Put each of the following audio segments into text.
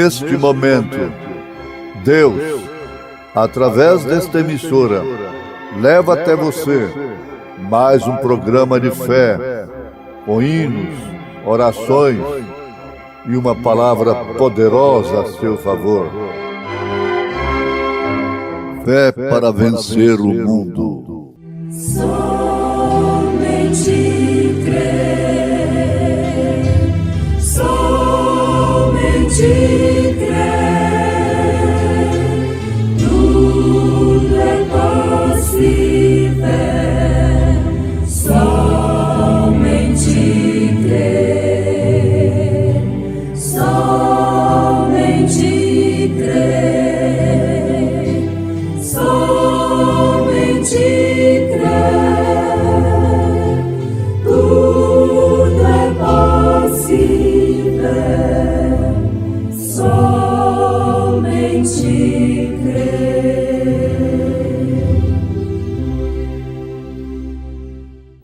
neste momento, Deus, através desta emissora, leva até você mais um programa de fé, com hinos, orações e uma palavra poderosa a seu favor. Fé para vencer o mundo. Somente crer, somente crer, tudo é possível. Somente crer, somente crer, somente crer, tudo é possível. Somente crer.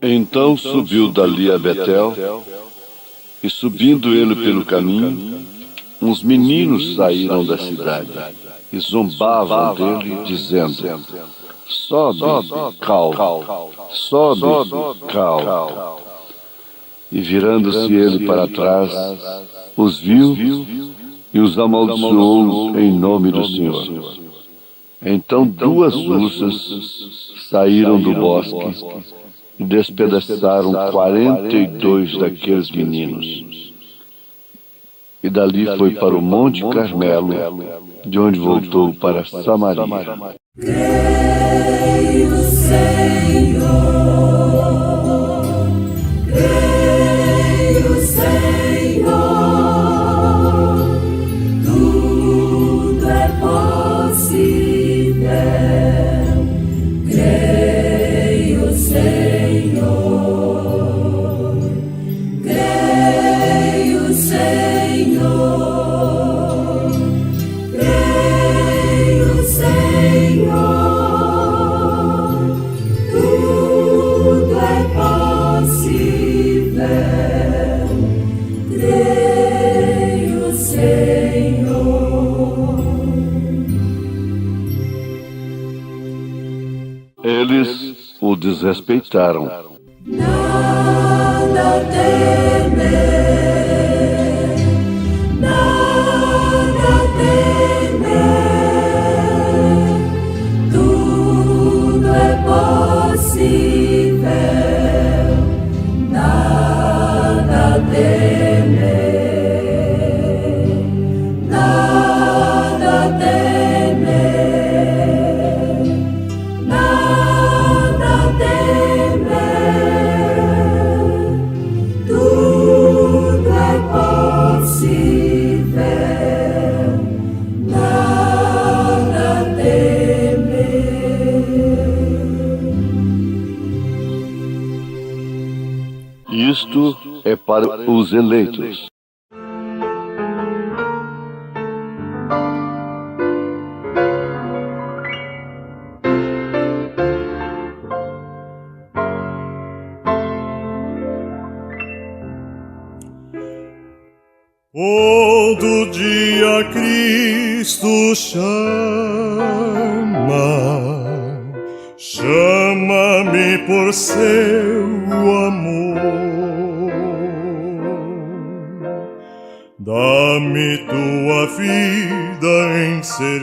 Então subiu dali a Betel, e subindo ele pelo caminho, uns meninos saíram da cidade e zombavam dele, dizendo: sobe, cal, sobe, cal. E virando-se ele para trás, os viu e os amaldiçoou em nome do Senhor. Então 2 ursas saíram do bosque e despedaçaram 42 daqueles meninos. E dali foi para o Monte Carmelo, de onde voltou para Samaria. Creio, Senhor, creio, Senhor, tudo é possível. Creio, Senhor, creio, Senhor, creio, Senhor, tudo é possível. Creio, Senhor. Eles o desrespeitaram. Nada temer, nada temer, tudo é possível. Nada temer, nada temer, nada temer, tudo é possível. Nada temer. Isto é para os eleitos. Todo dia Cristo chama-me por seu amor. Dá-me tua vida em serviço,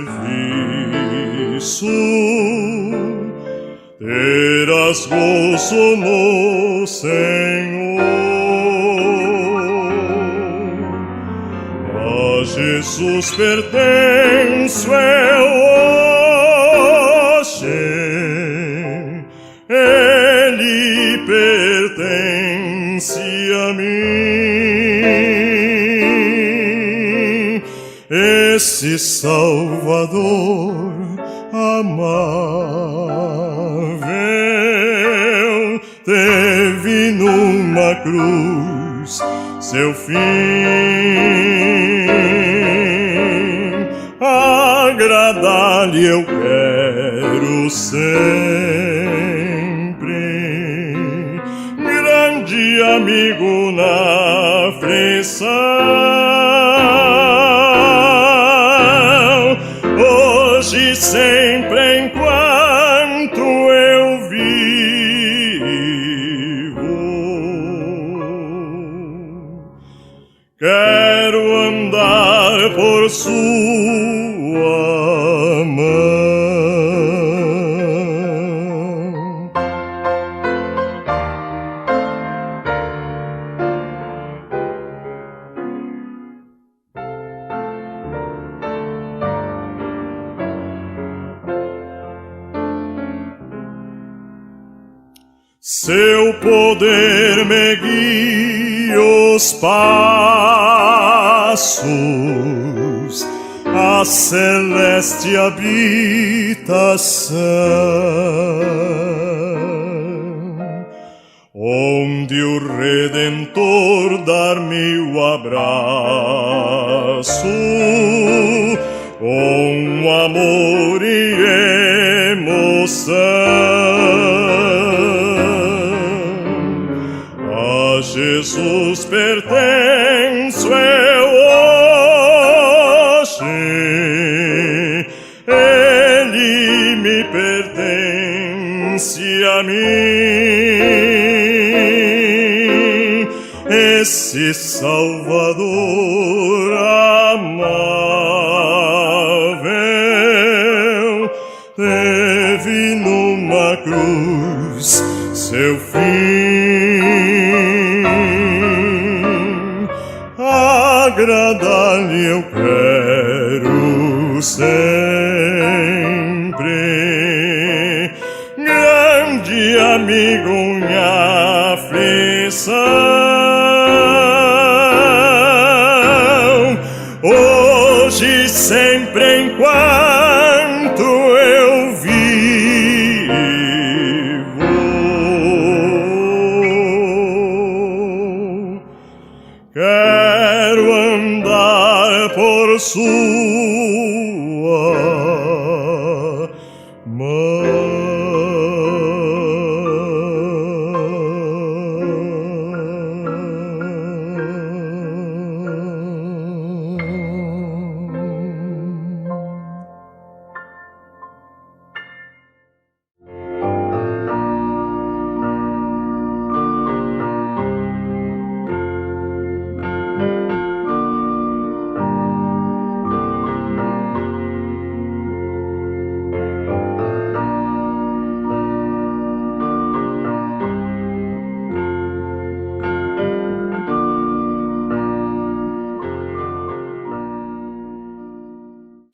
terás gozo no Senhor. A Jesus pertenço eu hoje, Ele pertence a mim. Esse Salvador amável teve numa cruz seu fim. Agradar-lhe eu quero sempre, grande amigo na aflição. sempre enquanto eu vivo, quero andar por sua mão. Seu poder me guia os passos à celeste habitação, onde o Redentor dar-me o abraço com amor e emoção. A Jesus pertenço eu hoje, Ele me pertence a mim, esse Salvador amável teve numa cruz seu fim. Agradar-lhe eu quero sempre, grande amigo em aflição. Hoje, sempre, enquanto eu vivo, quero andar por sua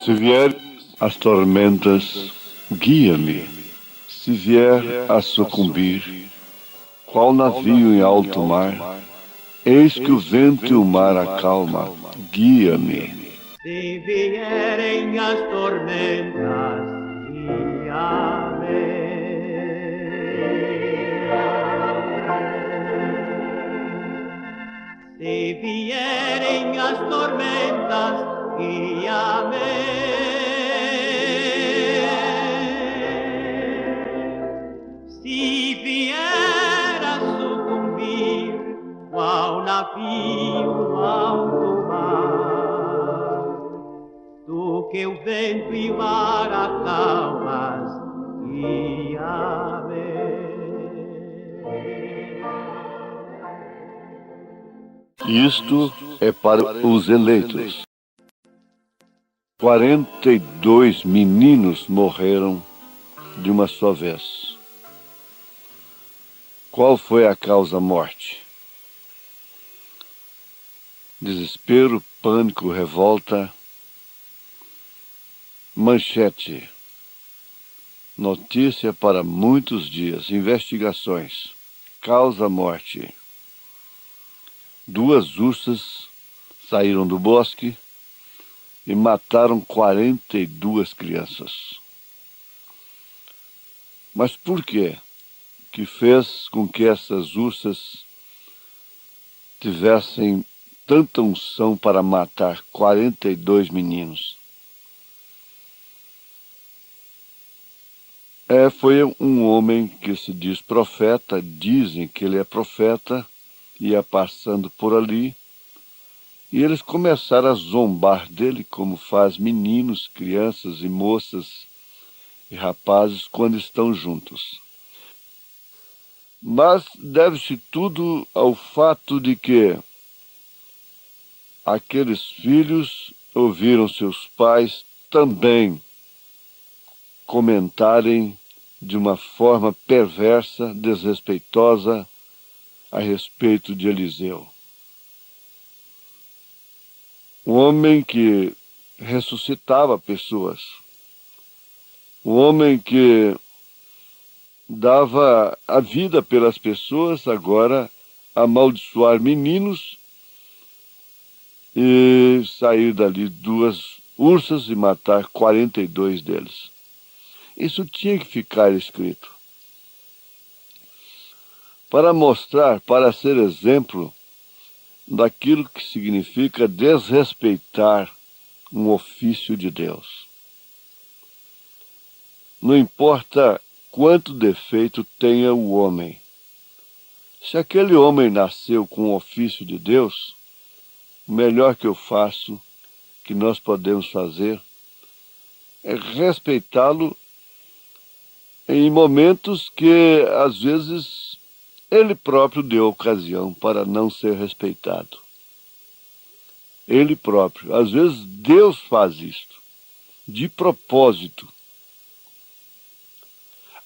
Se vier as tormentas, guia-me. Se vier a sucumbir, qual navio em alto mar, eis que o vento e o mar acalma, guia-me. Se vierem as tormentas, guia-me. Se vierem as tormentas, guia-me. Se vier a sucumbir, qual navio alto mar, tu que o vento e o mar acalmas, guia-me. Isto é para os eleitos. 42 meninos morreram de uma só vez. Qual foi a causa-morte? Desespero, pânico, revolta. Manchete. Notícia para muitos dias. Investigações. Causa-morte. 2 ursas saíram do bosque e mataram 42 crianças. Mas por quê? Que fez com que essas ursas tivessem tanta unção para matar 42 meninos? Foi um homem que se diz profeta, dizem que ele é profeta, ia passando por ali, e eles começaram a zombar dele, como faz meninos, crianças e moças e rapazes quando estão juntos. Mas deve-se tudo ao fato de que aqueles filhos ouviram seus pais também comentarem de uma forma perversa, desrespeitosa, a respeito de Eliseu. Um homem que ressuscitava pessoas, um homem que dava a vida pelas pessoas, agora amaldiçoar meninos e sair dali 2 ursas e matar 42 deles. Isso tinha que ficar escrito para mostrar, para ser exemplo daquilo que significa desrespeitar um ofício de Deus. Não importa quanto defeito tenha o homem, se aquele homem nasceu com o ofício de Deus, o melhor que eu faço, que nós podemos fazer, é respeitá-lo em momentos que, às vezes, ele próprio deu ocasião para não ser respeitado. Ele próprio. Às vezes, Deus faz isto, de propósito.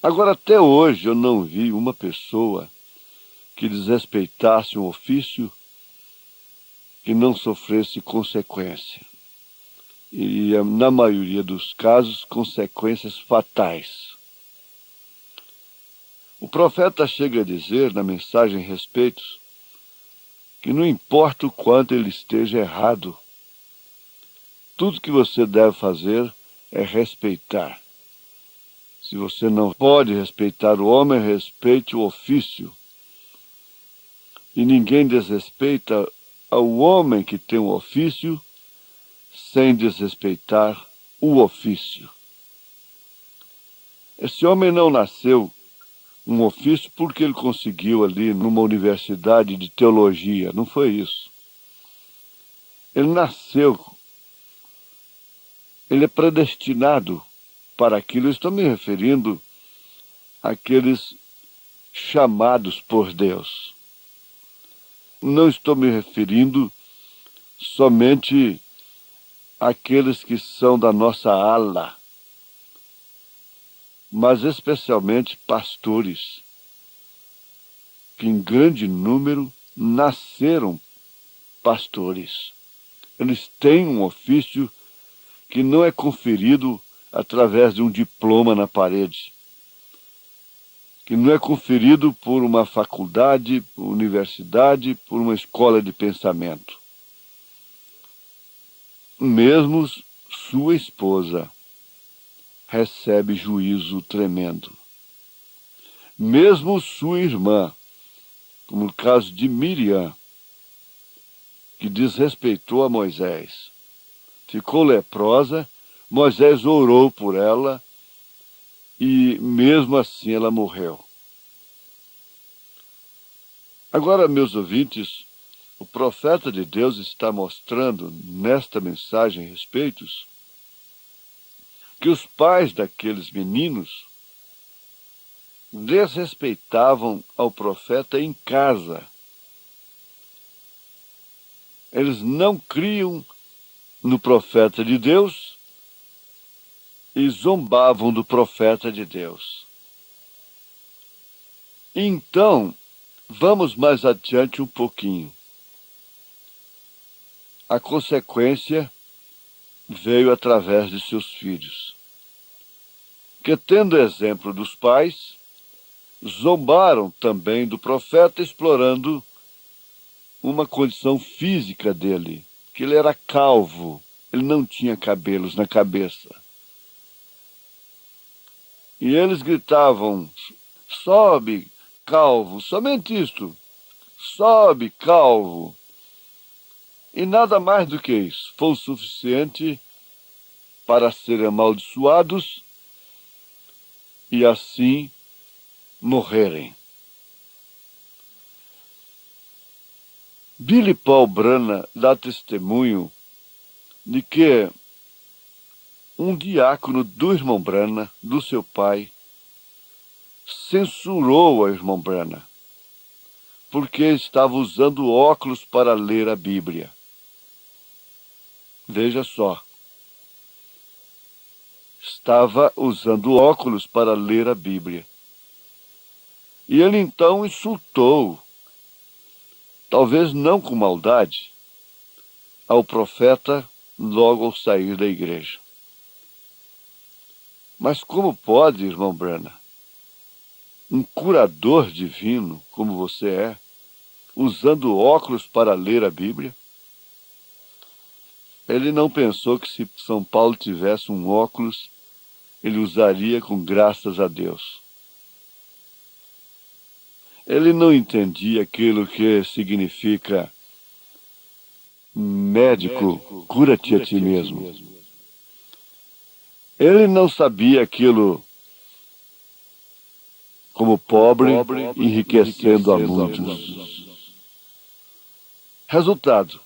Agora, até hoje, eu não vi uma pessoa que desrespeitasse um ofício que não sofresse consequência. E, na maioria dos casos, consequências fatais. O profeta chega a dizer, na mensagem Respeitos, que não importa o quanto ele esteja errado, tudo que você deve fazer é respeitar. Se você não pode respeitar o homem, respeite o ofício. E ninguém desrespeita ao homem que tem um ofício sem desrespeitar o ofício. Esse homem não nasceu um ofício porque ele conseguiu ali numa universidade de teologia. Não foi isso. Ele nasceu, ele é predestinado para aquilo. Eu estou me referindo àqueles chamados por Deus. Não estou me referindo somente àqueles que são da nossa ala, mas especialmente pastores, que em grande número nasceram pastores. Eles têm um ofício que não é conferido através de um diploma na parede, que não é conferido por uma faculdade, por universidade, por uma escola de pensamento. Mesmo sua esposa recebe juízo tremendo. Mesmo sua irmã, como no caso de Miriam, que desrespeitou a Moisés, ficou leprosa, Moisés orou por ela e mesmo assim ela morreu. Agora, meus ouvintes, o profeta de Deus está mostrando nesta mensagem Respeitos que os pais daqueles meninos desrespeitavam ao profeta em casa. Eles não criam no profeta de Deus e zombavam do profeta de Deus. Então, vamos mais adiante um pouquinho. A consequência veio através de seus filhos, que, tendo exemplo dos pais, zombaram também do profeta, explorando uma condição física dele, que ele era calvo, ele não tinha cabelos na cabeça. E eles gritavam: sobe, calvo, somente isto, sobe, calvo. E nada mais do que isso foi o suficiente para serem amaldiçoados e assim morrerem. Billy Paul Brana dá testemunho de que um diácono do irmão Brana, do seu pai, censurou a irmã Brana, porque estava usando óculos para ler a Bíblia. Veja só. Estava usando óculos para ler a Bíblia. E ele então insultou, talvez não com maldade, ao profeta logo ao sair da igreja. Mas como pode, irmão Brana, um curador divino como você é, usando óculos para ler a Bíblia? Ele não pensou que se São Paulo tivesse um óculos, ele usaria com graças a Deus. Ele não entendia aquilo que significa médico, cura-te a ti mesmo. Ele não sabia aquilo como pobre, enriquecendo a muitos. Resultado.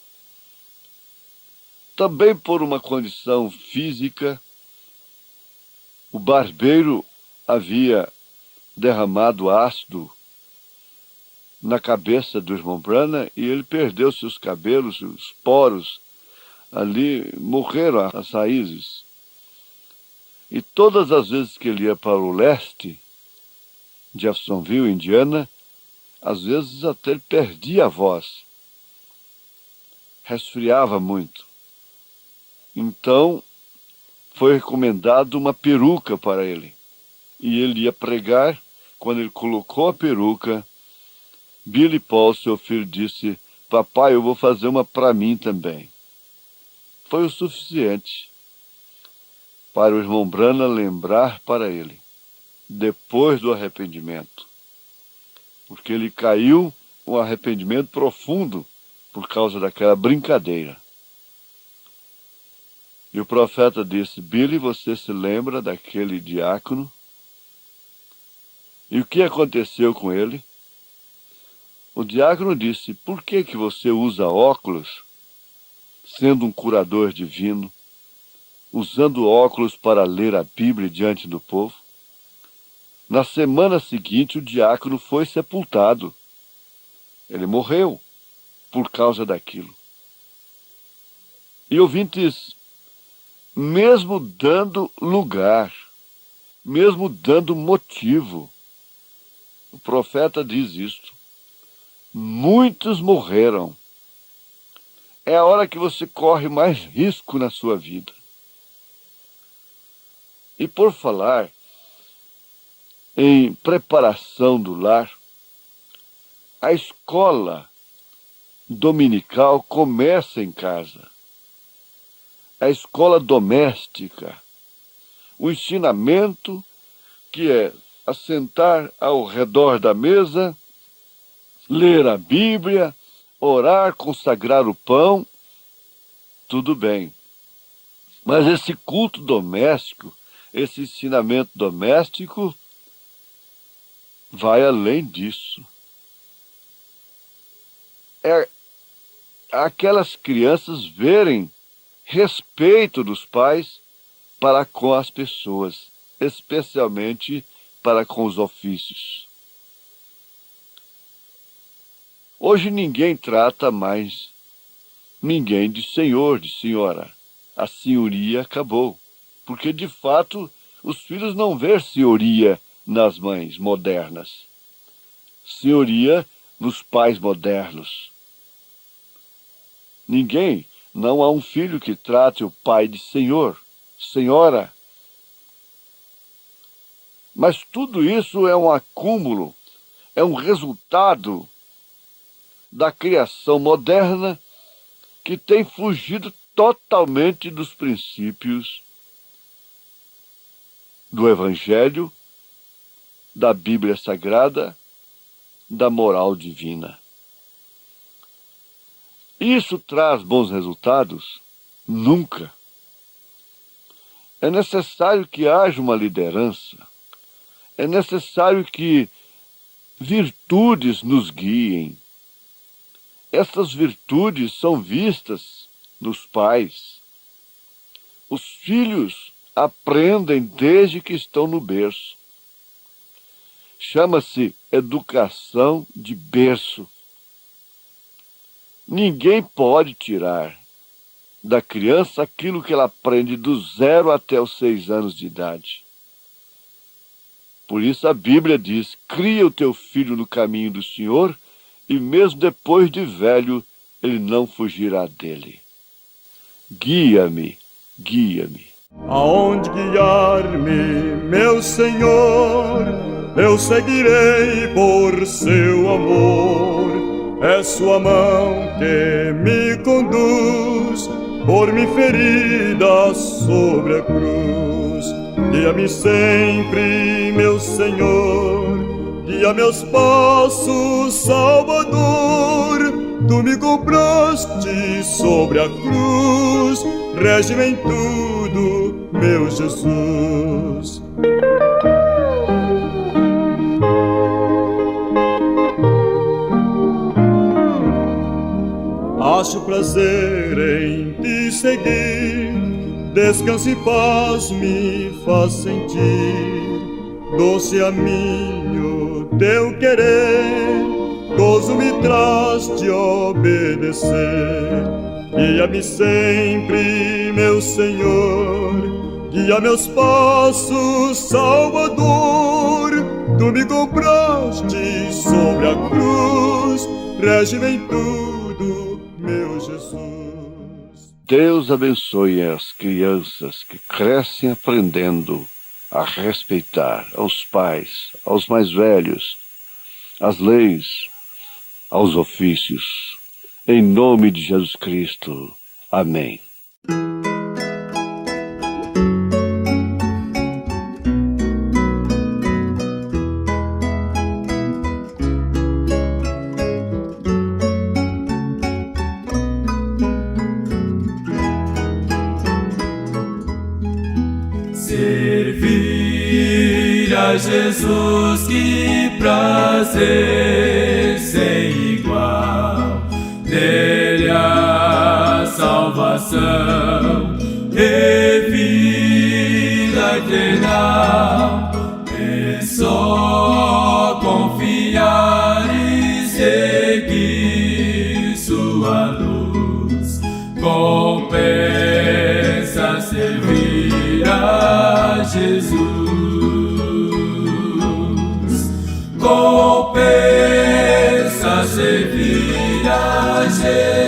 Também por uma condição física, o barbeiro havia derramado ácido na cabeça do irmão Brana e ele perdeu seus cabelos, os poros ali morreram as raízes. E todas as vezes que ele ia para o leste, Jeffersonville, Indiana, às vezes até ele perdia a voz, resfriava muito. Então, foi recomendado uma peruca para ele. E ele ia pregar. Quando ele colocou a peruca, Billy Paul, seu filho, disse: papai, eu vou fazer uma para mim também. Foi o suficiente para o irmão Brana lembrar para ele, depois do arrependimento. Porque ele caiu um arrependimento profundo por causa daquela brincadeira. E o profeta disse: Billy, você se lembra daquele diácono? E o que aconteceu com ele? O diácono disse: por que você usa óculos, sendo um curador divino, usando óculos para ler a Bíblia diante do povo? Na semana seguinte, o diácono foi sepultado. Ele morreu por causa daquilo. E ouvintes, mesmo dando lugar, mesmo dando motivo, o profeta diz isto: muitos morreram. É a hora que você corre mais risco na sua vida. E por falar em preparação do lar, a escola dominical começa em casa. A escola doméstica, o ensinamento que é assentar ao redor da mesa, ler a Bíblia, orar, consagrar o pão, tudo bem. Mas esse culto doméstico, esse ensinamento doméstico, vai além disso. É aquelas crianças verem respeito dos pais para com as pessoas, especialmente para com os ofícios. Hoje ninguém trata mais ninguém de senhor, de senhora. A senhoria acabou, porque de fato os filhos não vêem senhoria nas mães modernas, senhoria nos pais modernos. Não há um filho que trate o pai de senhor, senhora. Mas tudo isso é um acúmulo, é um resultado da criação moderna que tem fugido totalmente dos princípios do Evangelho, da Bíblia Sagrada, da moral divina. Isso traz bons resultados? Nunca. É necessário que haja uma liderança. É necessário que virtudes nos guiem. Essas virtudes são vistas nos pais. Os filhos aprendem desde que estão no berço. Chama-se educação de berço. Ninguém pode tirar da criança aquilo que ela aprende do 0 até os 6 anos de idade. Por isso a Bíblia diz: cria o teu filho no caminho do Senhor, e mesmo depois de velho, ele não fugirá dele. Guia-me, guia-me. Aonde guiar-me, meu Senhor, eu seguirei por seu amor. É sua mão que me conduz, por mim ferida sobre a cruz. Guia-me sempre, meu Senhor, guia meus passos, Salvador. Tu me compraste sobre a cruz, rege-me em tudo, meu Jesus. Acho prazer em te seguir, descanso e paz me faz sentir. Doce a mim o teu querer, gozo me traz de obedecer. Guia-me sempre, meu Senhor, guia meus passos, Salvador. Tu me compraste sobre a cruz, rege-me em tudo, meu Jesus. Deus abençoe as crianças que crescem aprendendo a respeitar aos pais, aos mais velhos, às leis, aos ofícios. Em nome de Jesus Cristo. Amém. Servir a Jesus, que prazer sem igual, nele a salvação e vida eterna. É só confiar e seguir sua luz, compensa servir a Jesus. Compensa servir a Jesus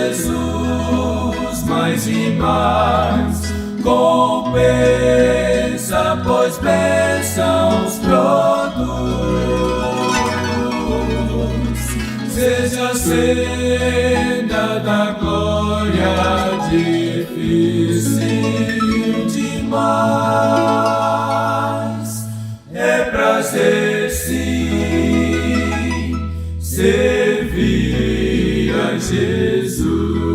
mais e mais. Compensa, pois bênçãos produz. Seja a senda da glória difícil demais. É prazer sim servir a Jesus.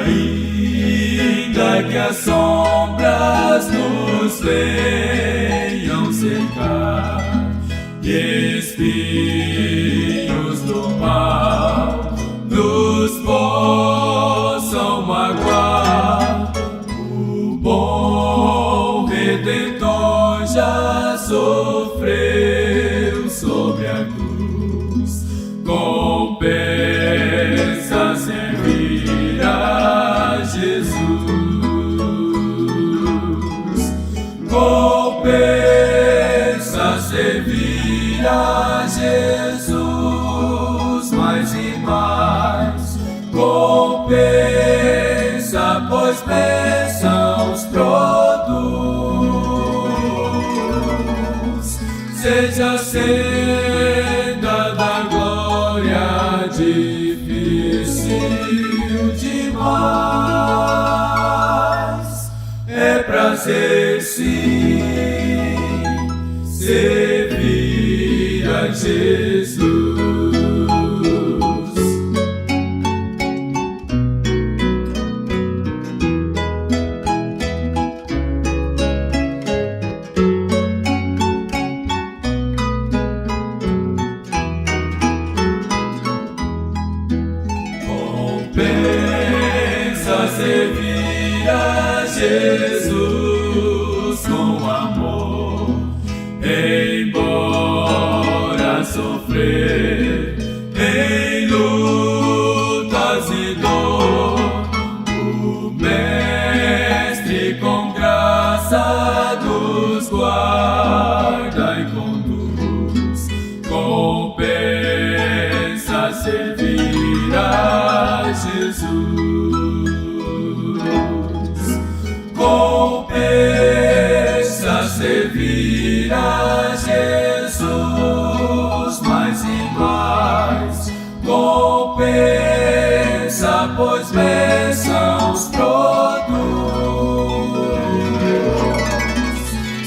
Ainda que as sombras nos venham cercar e espinhos do mal nos possam magoar, o bom Redentor já sofreu sobre a cruz. Compensa servir a Jesus. Compensa servir a Jesus mais e mais. Compensa, pois bênçãos produz. Seja a senda da glória difícil demais. É prazer sim servir a Jesus. sofrer em lutas e dor, o Mestre com graça nos guarda e conduz. Compensa servir a Jesus. Compensa servir a Jesus mais e mais. Compensa, pois bênçãos produz.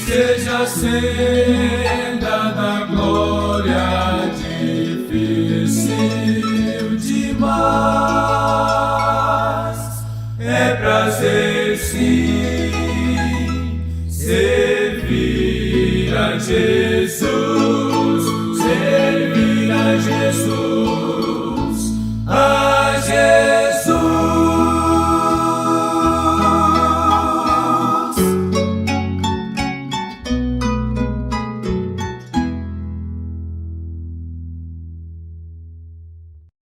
Seja a senda da glória difícil demais. É prazer sim servir a Jesus, servir a Jesus.